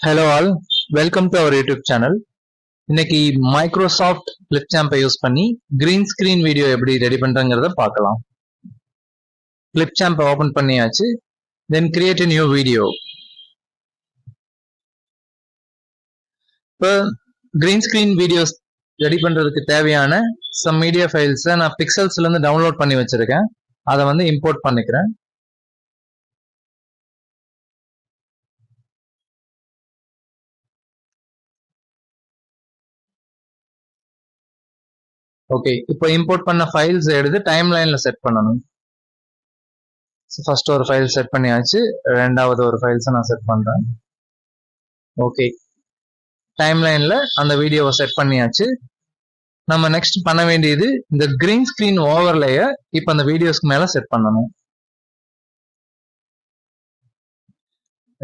Hello all, welcome to our YouTube channel. இன்னைக்கு Microsoft கிளிப்சாம்பை use பண்ணி green screen video எப்படி ready பண்றங்கிறத பார்க்கலாம். கிளிப்சாம்பை open பண்ணியாச்சு. Then create a new video. இப்போ green screen videos ready பண்றதுக்கு தேவையான some media files நான் பிக்சல்ஸ்ல இருந்து டவுன்லோட் பண்ணி வச்சிருக்கேன். அதை வந்து இம்போர்ட் பண்ணிக்கிறேன். ஓகே, இப்போ இம்போர்ட் பண்ண ஃபைல்ஸ் எடுத்து டைம் லைன்ல செட் பண்ணணும். ஃபர்ஸ்ட் ஒரு ஃபைல் செட் பண்ணியாச்சு, ரெண்டாவது ஒரு ஃபைல்ஸ் நான் செட் பண்றேன். ஓகே, டைம் லைன்ல அந்த வீடியோவை செட் பண்ணியாச்சு. நம்ம நெக்ஸ்ட் பண்ண வேண்டியது இந்த கிரீன் ஸ்கிரீன் ஓவர்லேய இப்போ அந்த வீடியோஸ்க்கு மேல செட் பண்ணணும்.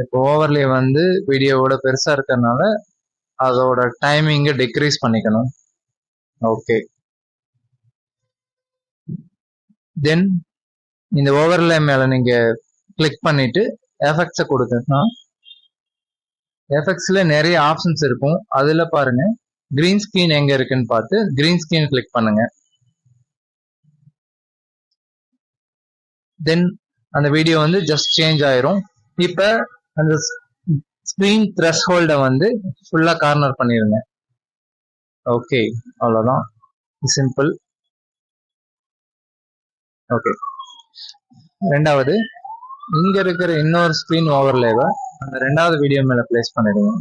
இப்போ ஓவர்லே வந்து வீடியோவோட பெருசா இருக்கிறதுனால அதோட டைமிங்கை டிக்ரீஸ் பண்ணிக்கணும். ஓகே, தென் இந்த ஓவர்லே மேல நீங்க கிளிக் பண்ணிட்டு எஃபெக்ட்ஸை கொடுத்தா எஃபெக்ட்ஸ்ல நிறைய ஆப்ஷன்ஸ் இருக்கும். அதுல பாருங்க கிரீன் ஸ்கிரீன் எங்க இருக்குன்னு பார்த்து கிரீன் ஸ்கிரீன் கிளிக் பண்ணுங்க. தென் அந்த வீடியோ வந்து ஜஸ்ட் சேஞ்ச் ஆயிரும். இப்ப அந்த ஸ்கிரீன் த்ரெஷ்ஹோல்ட வந்து ஃபுல்லா கார்னர் பண்ணிருங்க. ஓகே, அவ்வளவுதான், சிம்பிள். ஓகே, ரெண்டாவது இங்க இருக்கிற இன்னொரு ஸ்கிரீன் ஓவர்லேவை அந்த ரெண்டாவது வீடியோ மேல பிளேஸ் பண்ணிடுங்க.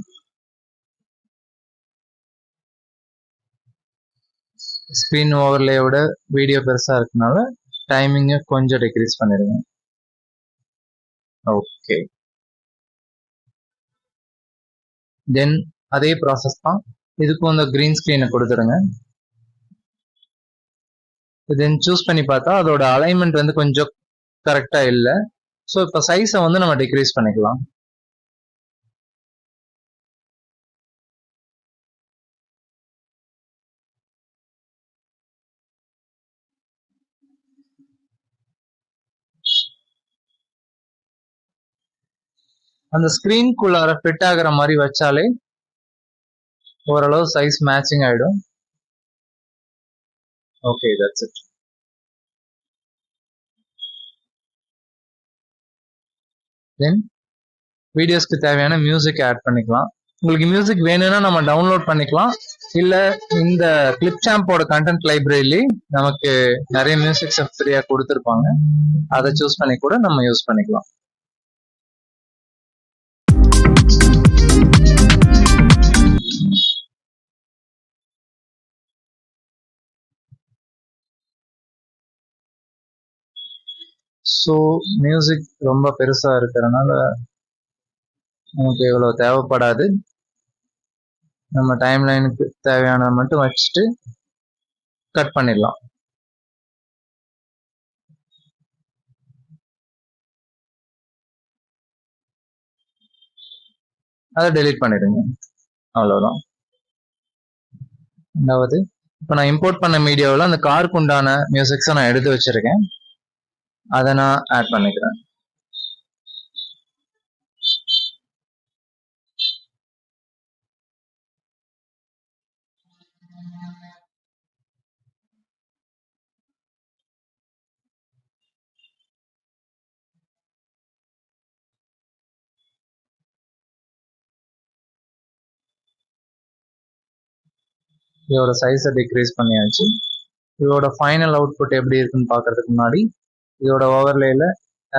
ஸ்கிரீன் ஓவர்லேயோட வீடியோ பெருசா இருக்கனால டைமிங்கை கொஞ்சம் டிக்ரீஸ் பண்ணிடுங்க. ஓகே, தென் அதே ப்ராசஸ் தான் இதுக்கும் அந்த கிரீன் ஸ்கிரீனை கொடுத்துருங்க. தென் சூஸ் பண்ணி பார்த்தா அதோட அலைன்மெண்ட் வந்து கொஞ்சம் கரெக்டா இல்லை. ஸோ இப்போ சைஸை வந்து நம்ம டிக்ரீஸ் பண்ணிக்கலாம். அந்த ஸ்கிரீன்குள்ளார ஃபிட் ஆகிற மாதிரி வச்சாலே ஓரளவு சைஸ் மேட்சிங் ஆயிடும். Okay, that's it. தென் வீடியோஸ்க்கு தேவையான மியூசிக் ஆட் பண்ணிக்கலாம். உங்களுக்கு மியூசிக் வேணும்னா நம்ம டவுன்லோட் பண்ணிக்கலாம், இல்ல இந்த கிளிப்சாம்போட கண்டென்ட் லைப்ரரியிலே நமக்கு நிறைய மியூசிக்ஸ் ஃப்ரீயா கொடுத்துருப்பாங்க, அதை சூஸ் பண்ணி கூட நம்ம யூஸ் பண்ணிக்கலாம். ஸோ மியூசிக் ரொம்ப பெருசா இருக்கிறதுனால நமக்கு இவ்வளவு தேவைப்படாது. நம்ம டைம் லைனுக்கு தேவையானதை மட்டும் வச்சுட்டு கட் பண்ணிடலாம். அதை டெலீட் பண்ணிடுங்க, அவ்வளவுதான். ரெண்டாவது, இப்போ நான் இம்போர்ட் பண்ண மீடியாவில் அந்த காருக்கு உண்டான மியூசிக்ஸை நான் எடுத்து வச்சிருக்கேன், அதை நான் ஆட் பண்ணிக்கிறேன். இதோட சைஸை டிக்ரீஸ் பண்ணியாச்சு. இதோட ஃபைனல் அவுட்புட் எப்படி இருக்குன்னு பார்க்கறதுக்கு முன்னாடி இதோட ஓவர்லேல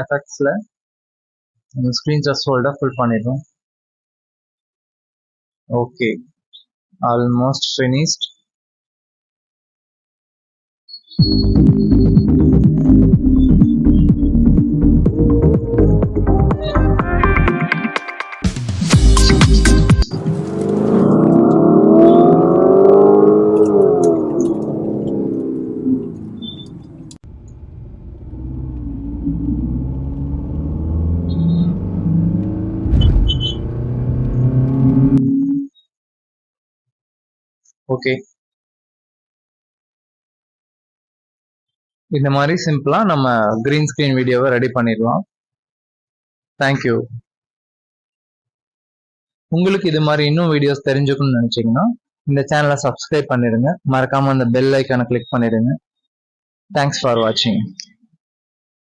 எஃபெக்ட்ஸ்ல ஸ்கிரீன் த்ரெஷ்ஹோல்ட ஃபுல் பண்ணிடுவோம். Okay, almost finished. ஓகே, இந்த மாதிரி சிம்பிளா நம்ம கிரீன் ஸ்கிரீன் வீடியோவை ரெடி பண்ணிடலாம். தேங்க்யூ. உங்களுக்கு இது மாதிரி இன்னும் வீடியோஸ் தெரிஞ்சுக்கணும்னு நினைச்சீங்கன்னா இந்த சேனலை சப்ஸ்கிரைப் பண்ணிடுங்க. மறக்காம அந்த பெல் ஐக்கானை கிளிக் பண்ணிடுங்க. தேங்க்ஸ் ஃபார் வாட்சிங்.